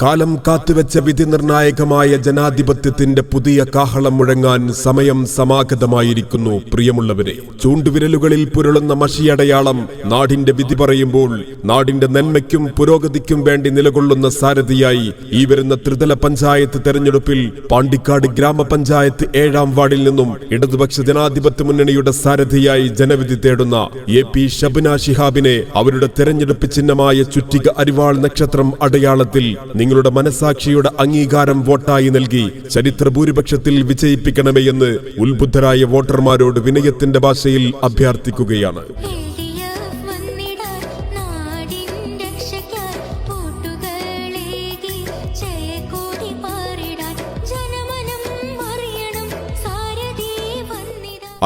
കാലം കാത്തുവെച്ച വിധിനിർണായകമായ ജനാധിപത്യത്തിന്റെ പുതിയ കാഹളം മുഴങ്ങാൻ സമയം സമാഗതമായിരിക്കുന്നു. പ്രിയമുള്ളവരെ, ചൂണ്ടുവിരലുകളിൽ പുരളുന്ന മഷിയടയാളം നാടിന്റെ വിധി പറയുമ്പോൾ നാടിന്റെ നന്മയ്ക്കും പുരോഗതിക്കും വേണ്ടി നിലകൊള്ളുന്ന സാരഥിയായി ഈ വരുന്ന ത്രിതല പഞ്ചായത്ത് തെരഞ്ഞെടുപ്പിൽ പാണ്ടിക്കാട് ഗ്രാമപഞ്ചായത്ത് 7ാം വാർഡിൽ നിന്നും ഇടതുപക്ഷ ജനാധിപത്യ മുന്നണിയുടെ സാരഥിയായി ജനവിധി തേടുന്ന AP ഷബ്ന ശിഹാബിനെ അവരുടെ തെരഞ്ഞെടുപ്പ് ചിഹ്നമായ ചുറ്റിക അരിവാൾ നക്ഷത്രം അടയാളത്തിൽ നിങ്ങളുടെ മനസാക്ഷിയുടെ അംഗീകാരം വോട്ടായി നൽകി ചരിത്ര ഭൂരിപക്ഷത്തിൽ വിജയിപ്പിക്കണമേ എന്ന് ഉത്ബുദ്ധരായ വോട്ടർമാരോട് വിനയത്തിന്റെ ഭാഷയിൽ അഭ്യർത്ഥിക്കുകയാണ്.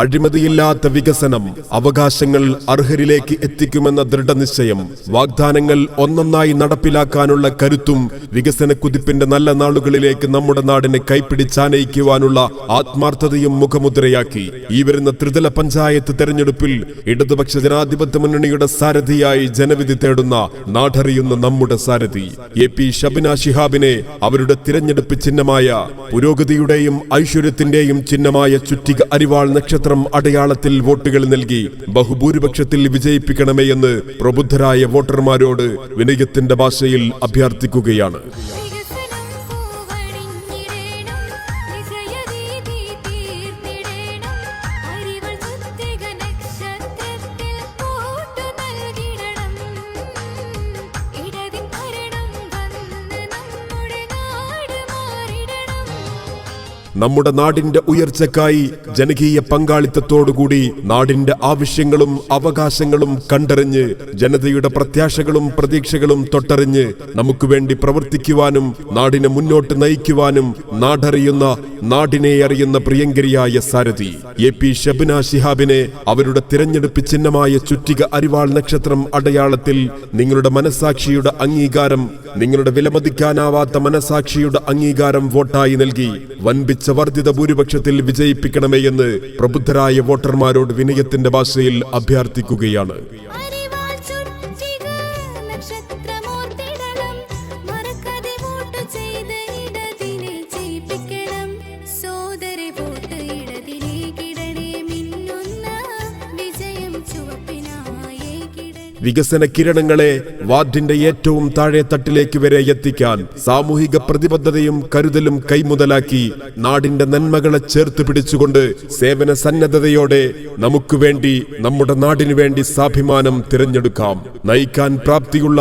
അഴിമതിയില്ലാത്ത വികസനം, അവകാശങ്ങൾ അർഹരിലേക്ക് എത്തിക്കുമെന്ന ദൃഢനിശ്ചയം, വാഗ്ദാനങ്ങൾ ഒന്നൊന്നായി നടപ്പിലാക്കാനുള്ള കരുത്തും വികസന കുതിപ്പിന്റെ നല്ല നാളുകളിലേക്ക് നമ്മുടെ നാടിനെ കൈപ്പിടിച്ചാനയിക്കുവാനുള്ള ആത്മാർത്ഥതയും മുഖമുദ്രയാക്കി ഈ വരുന്ന ത്രിതല പഞ്ചായത്ത് തെരഞ്ഞെടുപ്പിൽ ഇടതുപക്ഷ ജനാധിപത്യ മുന്നണിയുടെ സാരഥിയായി ജനവിധി തേടുന്ന നാടറിയുന്ന നമ്മുടെ സാരഥി AP ഷബ്ന ശിഹാബിനെ അവരുടെ തിരഞ്ഞെടുപ്പ് ചിഹ്നമായ പുരോഗതിയുടെയും ഐശ്വര്യത്തിന്റെയും ചിഹ്നമായ ചുറ്റിക അരിവാൾ നക്ഷത്രം അടയാളത്തിൽ വോട്ടുകൾ നൽകി ബഹുഭൂരിപക്ഷത്തിൽ വിജയിപ്പിക്കണമേ എന്ന് പ്രബുദ്ധരായ വോട്ടർമാരോട് വിനയത്തിന്റെ ഭാഷയിൽ അഭ്യർത്ഥിക്കുകയാണ്. നമ്മുടെ നാടിന്റെ ഉയർച്ചയ്ക്കായി ജനകീയ പങ്കാളിത്തത്തോടുകൂടി നാടിന്റെ ആവശ്യങ്ങളും അവകാശങ്ങളും കണ്ടറിഞ്ഞ് ജനതയുടെ പ്രത്യാശകളും പ്രതീക്ഷകളും തൊട്ടറിഞ്ഞ് നമുക്ക് വേണ്ടി പ്രവർത്തിക്കുവാനും നാടിനെ മുന്നോട്ട് നയിക്കുവാനും നാടറിയുന്ന നാടിനെ അറിയുന്ന പ്രിയങ്കരിയായ സാരഥി AP ഷബ്ന ശിഹാബിനെ അവരുടെ തിരഞ്ഞെടുപ്പ് ചിഹ്നമായ ചുറ്റിക അരിവാൾ നക്ഷത്രം അടയാളത്തിൽ നിങ്ങളുടെ മനസാക്ഷിയുടെ അംഗീകാരം, നിങ്ങളുടെ വിലമതിക്കാനാവാത്ത മനസാക്ഷിയുടെ അംഗീകാരം വോട്ടായി നൽകി വൻപിച്ച വർദ്ധിത ഭൂരിപക്ഷത്തിൽ വിജയിപ്പിക്കണമേ എന്ന് പ്രബുദ്ധരായ വോട്ടർമാരോട് വിനയത്തിന്റെ ഭാഷയിൽ അഭ്യർത്ഥിക്കുകയാണ്. വികസന കിരണങ്ങളെ വാർഡിന്റെ ഏറ്റവും താഴെ തട്ടിലേക്ക് വരെ എത്തിക്കാൻ സാമൂഹിക പ്രതിബദ്ധതയും കരുതലും കൈമുതലാക്കി നാടിന്റെ നന്മകളെ ചേർത്ത് പിടിച്ചുകൊണ്ട് സേവന സന്നദ്ധതയോടെ നമുക്ക് വേണ്ടി, നമ്മുടെ നാടിനു വേണ്ടി സ്വാഭിമാനം തിരഞ്ഞെടുക്കാം. നയിക്കാൻ പ്രാപ്തിയുള്ള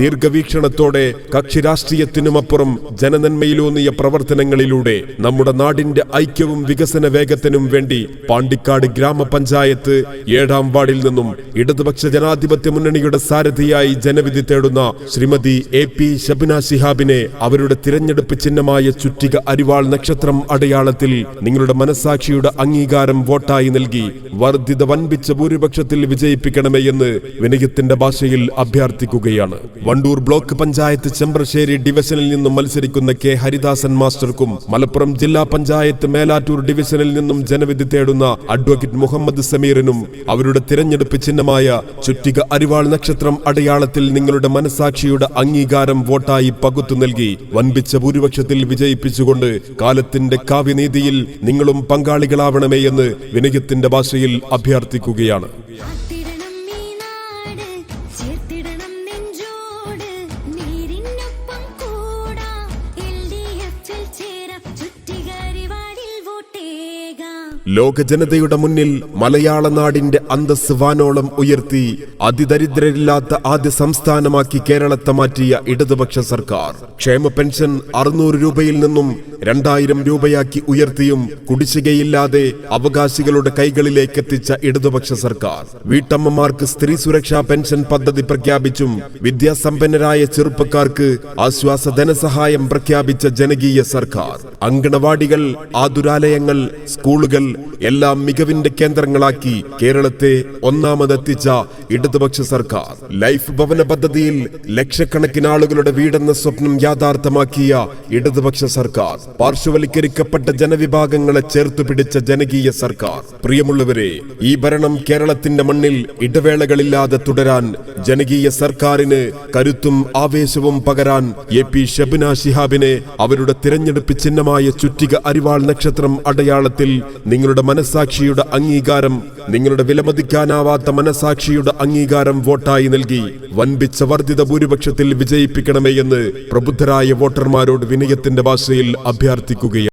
ദീർഘവീക്ഷണത്തോടെ കക്ഷി രാഷ്ട്രീയത്തിനുമപ്പുറം ജനനന്മയിലൂന്നിയ പ്രവർത്തനങ്ങളിലൂടെ നമ്മുടെ നാടിന്റെ ഐക്യവും വികസന വേഗത്തിനും വേണ്ടി പാണ്ടിക്കാട് ഗ്രാമപഞ്ചായത്ത് 7ാം വാർഡിൽ നിന്നും ഇടതുപക്ഷ ജനാധിപത്യ മുന്നണിയുടെ സാരഥിയായി ജനവിധി തേടുന്ന ശ്രീമതി AP ഷബ്ന ശിഹാബിനെ അവരുടെ തിരഞ്ഞെടുപ്പ് ചിഹ്നമായ ചുറ്റിക അരിവാൾ നക്ഷത്രം അടയാളത്തിൽ നിങ്ങളുടെ മനസാക്ഷിയുടെ അംഗീകാരം വോട്ടായി നൽകി വർദ്ധിത വൻപിച്ച ഭൂരിപക്ഷത്തിൽ വിജയിപ്പിക്കണമേ എന്ന് വിനയത്തിന്റെ ഭാഷയിൽ അഭ്യർത്ഥിക്കുകയാണ്. വണ്ടൂർ ബ്ലോക്ക് പഞ്ചായത്ത് ചെമ്പ്രശ്ശേരി ഡിവിഷനിൽ നിന്നും മത്സരിക്കുന്ന K ഹരിദാസൻ മാസ്റ്റർക്കും മലപ്പുറം ജില്ലാ പഞ്ചായത്ത് മേലാറ്റൂർ ഡിവിഷനിൽ നിന്നും ജനവിധി തേടുന്ന അഡ്വക്കേറ്റ് മുഹമ്മദ് സമീറിനും അവരുടെ തിരഞ്ഞെടുപ്പ് ചിഹ്നമായ ചുറ്റിക അരിവാൾ നക്ഷത്രം അടയാളത്തിൽ നിങ്ങളുടെ മനസാക്ഷിയുടെ അംഗീകാരം വോട്ടായി പകുത്തു നൽകി വൻപിച്ച ഭൂരിപക്ഷത്തിൽ വിജയിപ്പിച്ചുകൊണ്ട് കാലത്തിന്റെ കാവ്യനീതിയിൽ നിങ്ങളും പങ്കാളികളാവണമേ എന്ന് വിനയത്തിന്റെ ഭാഷയിൽ അഭ്യർത്ഥിക്കുകയാണ്. ലോക ജനതയുടെ മുന്നിൽ മലയാള നാടിന്റെ അന്തസ് വാനോളം ഉയർത്തി അതിദരിദ്രരില്ലാത്ത ആദ്യ സംസ്ഥാനമാക്കി കേരളത്തെ മാറ്റിയ ഇടതുപക്ഷ സർക്കാർ ക്ഷേമ പെൻഷൻ 600 രൂപയിൽ നിന്നും 2000 രൂപയാക്കി ഉയർത്തിയും കുടിശ്ശികയില്ലാതെ അവകാശികളുടെ കൈകളിലേക്ക് എത്തിച്ച ഇടതുപക്ഷ സർക്കാർ വീട്ടമ്മമാർക്ക് സ്ത്രീ സുരക്ഷാ പെൻഷൻ പദ്ധതി പ്രഖ്യാപിച്ചും വിദ്യാസമ്പന്നരായ ചെറുപ്പക്കാർക്ക് ആശ്വാസ ധനസഹായം പ്രഖ്യാപിച്ച ജനകീയ സർക്കാർ അങ്കണവാടികൾ, ആതുരാലയങ്ങൾ, സ്കൂളുകൾ, എല്ലാം മികവിന്റെ കേന്ദ്രങ്ങളാക്കി കേരളത്തെ ഒന്നാമതെത്തിച്ച ഇടതുപക്ഷ സർക്കാർ. ലൈഫ് ഭവന പദ്ധതിയിൽ ലക്ഷക്കണക്കിന് ആളുകളുടെ വീടെന്ന സ്വപ്നം യാഥാർത്ഥ്യമാക്കിയ ഇടതുപക്ഷ സർക്കാർ. പാർശ്വവൽക്കരിക്കപ്പെട്ട ജനവിഭാഗങ്ങളെ ചേർത്തു പിടിച്ച ജനകീയ സർക്കാർ. പ്രിയമുള്ളവരെ, ഈ ഭരണം കേരളത്തിന്റെ മണ്ണിൽ ഇടവേളകളില്ലാതെ തുടരാൻ ജനകീയ സർക്കാരിന് കരുത്തും ആവേശവും പകരാൻ AP ഷബ്ന ശിഹാബിനെ അവരുടെ തിരഞ്ഞെടുപ്പ് ചിഹ്നമായ ചുറ്റിക അരിവാൾ നക്ഷത്രം അടയാളത്തിൽ നിങ്ങളുടെ മനസാക്ഷിയുടെ അംഗീകാരം, നിങ്ങളുടെ വിലമതിക്കാനാവാത്ത മനസാക്ഷിയുടെ അംഗീകാരം വോട്ടായി നൽകി വൻപിച്ച വർദ്ധിത ഭൂരിപക്ഷത്തിൽ വിജയിപ്പിക്കണമേ എന്ന് പ്രബുദ്ധരായ വോട്ടർമാരോട് വിനയത്തിന്റെ ഭാഷയിൽ അഭ്യർത്ഥിക്കുകയാണ്.